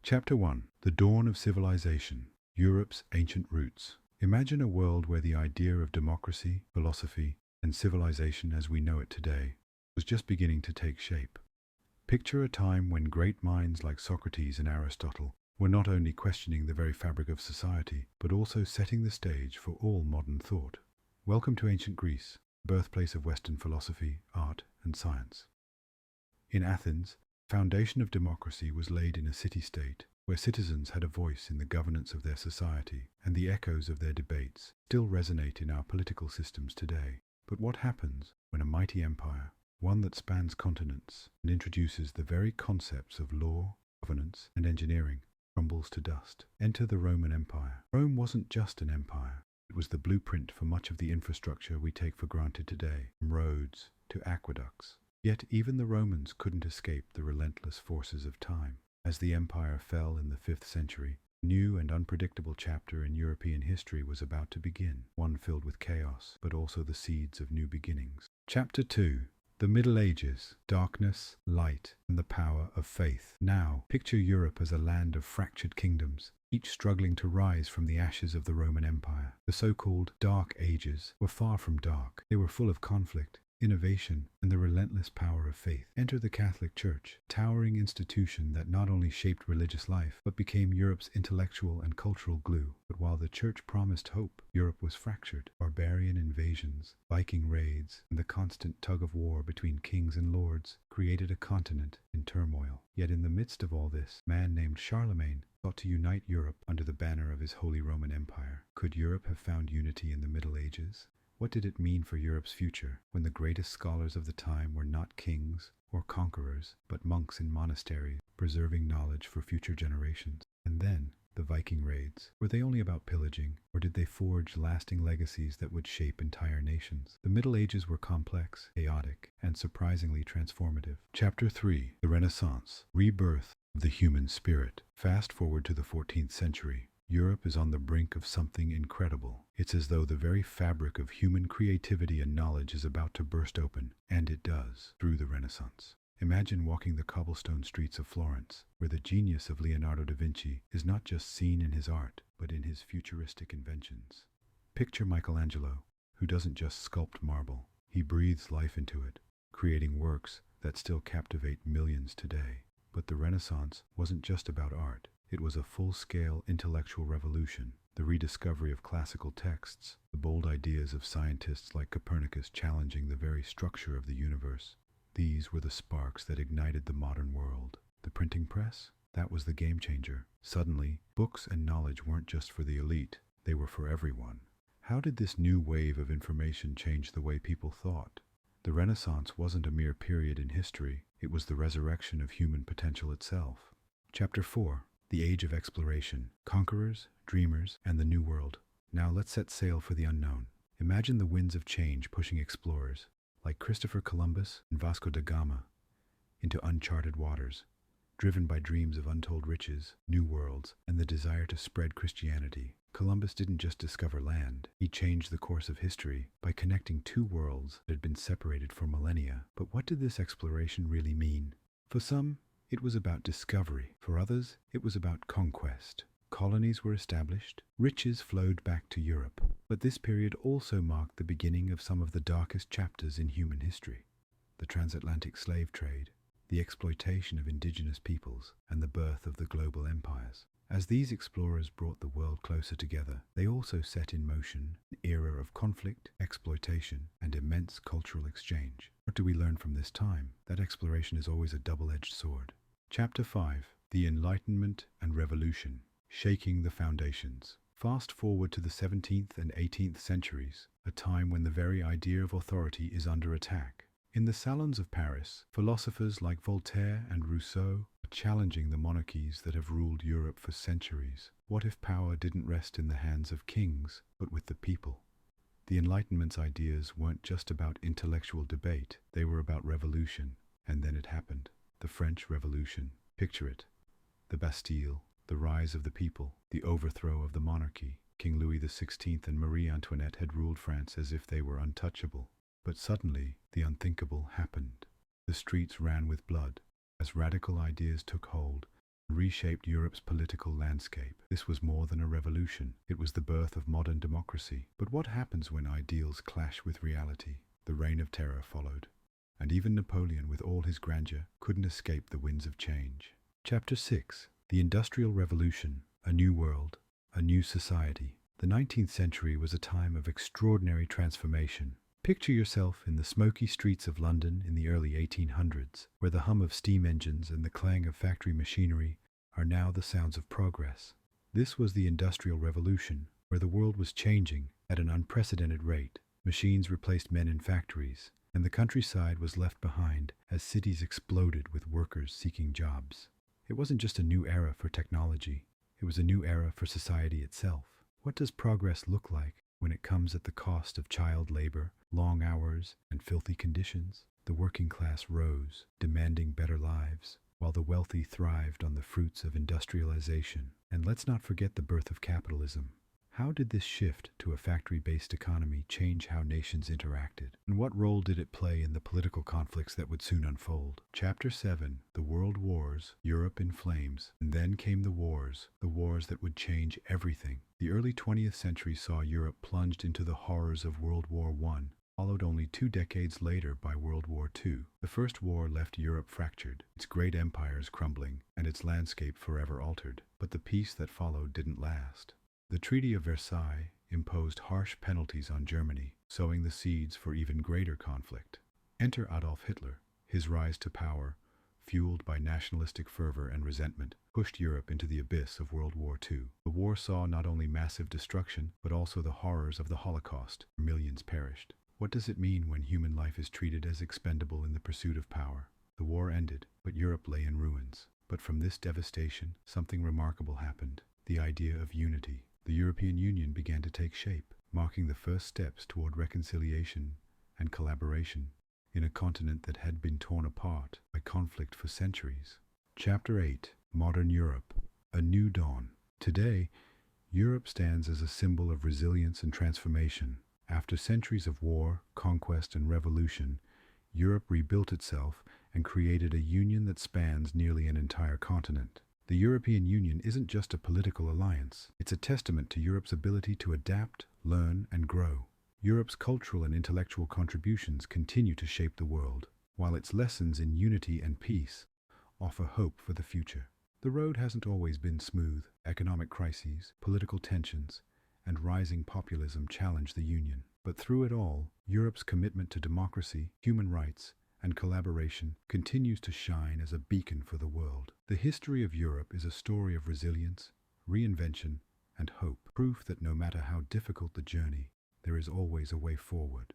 Chapter 1. The Dawn of Civilization. Europe's Ancient Roots. Imagine a world where the idea of democracy, philosophy, and civilization as we know it today was just beginning to take shape. Picture a time when great minds like Socrates and Aristotle were not only questioning the very fabric of society, but also setting the stage for all modern thought. Welcome to ancient Greece, birthplace of Western philosophy, art, and science. In Athens, the foundation of democracy was laid in a city-state where citizens had a voice in the governance of their society, and the echoes of their debates still resonate in our political systems today. But what happens when a mighty empire, one that spans continents and introduces the very concepts of law, governance, and engineering, crumbles to dust? Enter the Roman Empire. Rome wasn't just an empire. It was the blueprint for much of the infrastructure we take for granted today, from roads to aqueducts. Yet even the Romans couldn't escape the relentless forces of time. As the empire fell in the 5th century, a new and unpredictable chapter in European history was about to begin, one filled with chaos, but also the seeds of new beginnings. Chapter 2. The Middle Ages, darkness, light, and the power of faith. Now, picture Europe as a land of fractured kingdoms, each struggling to rise from the ashes of the Roman Empire. The so-called Dark Ages were far from dark. They were full of conflict, innovation, and the relentless power of faith. Enter the Catholic Church, a towering institution that not only shaped religious life, but became Europe's intellectual and cultural glue. But while the Church promised hope, Europe was fractured. Barbarian invasions, Viking raids, and the constant tug-of-war between kings and lords created a continent in turmoil. Yet in the midst of all this, a man named Charlemagne sought to unite Europe under the banner of his Holy Roman Empire. Could Europe have found unity in the Middle Ages? What did it mean for Europe's future when the greatest scholars of the time were not kings or conquerors, but monks in monasteries, preserving knowledge for future generations? And then, the Viking raids. Were they only about pillaging, or did they forge lasting legacies that would shape entire nations? The Middle Ages were complex, chaotic, and surprisingly transformative. Chapter 3. The Renaissance. Rebirth of the human spirit. Fast forward to the 14th century. Europe is on the brink of something incredible. It's as though the very fabric of human creativity and knowledge is about to burst open, and it does, through the Renaissance. Imagine walking the cobblestone streets of Florence, where the genius of Leonardo da Vinci is not just seen in his art, but in his futuristic inventions. Picture Michelangelo, who doesn't just sculpt marble, he breathes life into it, creating works that still captivate millions today. But the Renaissance wasn't just about art. It was a full-scale intellectual revolution, the rediscovery of classical texts, the bold ideas of scientists like Copernicus challenging the very structure of the universe. These were the sparks that ignited the modern world. The printing press? That was the game changer. Suddenly, books and knowledge weren't just for the elite, they were for everyone. How did this new wave of information change the way people thought? The Renaissance wasn't a mere period in history, it was the resurrection of human potential itself. Chapter 4. The Age of Exploration. Conquerors, dreamers, and the New World. Now let's set sail for the unknown. Imagine the winds of change pushing explorers, like Christopher Columbus and Vasco da Gama, into uncharted waters, driven by dreams of untold riches, new worlds, and the desire to spread Christianity. Columbus didn't just discover land, he changed the course of history by connecting two worlds that had been separated for millennia. But what did this exploration really mean? For some, it was about discovery. For others, it was about conquest. Colonies were established, riches flowed back to Europe. But this period also marked the beginning of some of the darkest chapters in human history. The transatlantic slave trade, the exploitation of indigenous peoples, and the birth of the global empires. As these explorers brought the world closer together, they also set in motion an era of conflict, exploitation, and immense cultural exchange. What do we learn from this time? That exploration is always a double-edged sword. Chapter 5. The Enlightenment and Revolution. Shaking the Foundations. Fast forward to the 17th and 18th centuries, a time when the very idea of authority is under attack. In the salons of Paris, philosophers like Voltaire and Rousseau are challenging the monarchies that have ruled Europe for centuries. What if power didn't rest in the hands of kings, but with the people? The Enlightenment's ideas weren't just about intellectual debate, they were about revolution. And then it happened. The French Revolution. Picture it. The Bastille, the rise of the people, the overthrow of the monarchy. King Louis XVI and Marie Antoinette had ruled France as if they were untouchable. But suddenly, the unthinkable happened. The streets ran with blood. As radical ideas took hold, reshaped Europe's political landscape. This was more than a revolution. It was the birth of modern democracy. But what happens when ideals clash with reality? The Reign of Terror followed, and even Napoleon, with all his grandeur, couldn't escape the winds of change. Chapter 6. The Industrial Revolution, a New World, a New Society. The 19th century was a time of extraordinary transformation. Picture yourself in the smoky streets of London in the early 1800s, where the hum of steam engines and the clang of factory machinery are now the sounds of progress. This was the Industrial Revolution, where the world was changing at an unprecedented rate. Machines replaced men in factories, and the countryside was left behind as cities exploded with workers seeking jobs. It wasn't just a new era for technology, it was a new era for society itself. What does progress look like when it comes at the cost of child labor, long hours, and filthy conditions? The working class rose, demanding better lives, while the wealthy thrived on the fruits of industrialization. And let's not forget the birth of capitalism. How did this shift to a factory-based economy change how nations interacted? And what role did it play in the political conflicts that would soon unfold? Chapter 7. The World Wars, Europe in Flames. And then came the wars that would change everything. The early 20th century saw Europe plunged into the horrors of World War I, followed only 2 decades later by World War II. The First War left Europe fractured, its great empires crumbling, and its landscape forever altered. But the peace that followed didn't last. The Treaty of Versailles imposed harsh penalties on Germany, sowing the seeds for even greater conflict. Enter Adolf Hitler. His rise to power, fueled by nationalistic fervor and resentment, pushed Europe into the abyss of World War II. The war saw not only massive destruction, but also the horrors of the Holocaust, where millions perished. What does it mean when human life is treated as expendable in the pursuit of power? The war ended, but Europe lay in ruins. But from this devastation, something remarkable happened: the idea of unity. The European Union began to take shape, marking the first steps toward reconciliation and collaboration in a continent that had been torn apart by conflict for centuries. Chapter 8. Modern Europe, a New Dawn. Today, Europe stands as a symbol of resilience and transformation. After centuries of war, conquest, and revolution, Europe rebuilt itself and created a union that spans nearly an entire continent. The European Union isn't just a political alliance. It's a testament to Europe's ability to adapt, learn, and grow. Europe's cultural and intellectual contributions continue to shape the world, while its lessons in unity and peace offer hope for the future. The road hasn't always been smooth. Economic crises, political tensions, and rising populism challenge the Union. But through it all, Europe's commitment to democracy, human rights, and collaboration continues to shine as a beacon for the world. The history of Europe is a story of resilience, reinvention, and hope, proof that no matter how difficult the journey, there is always a way forward.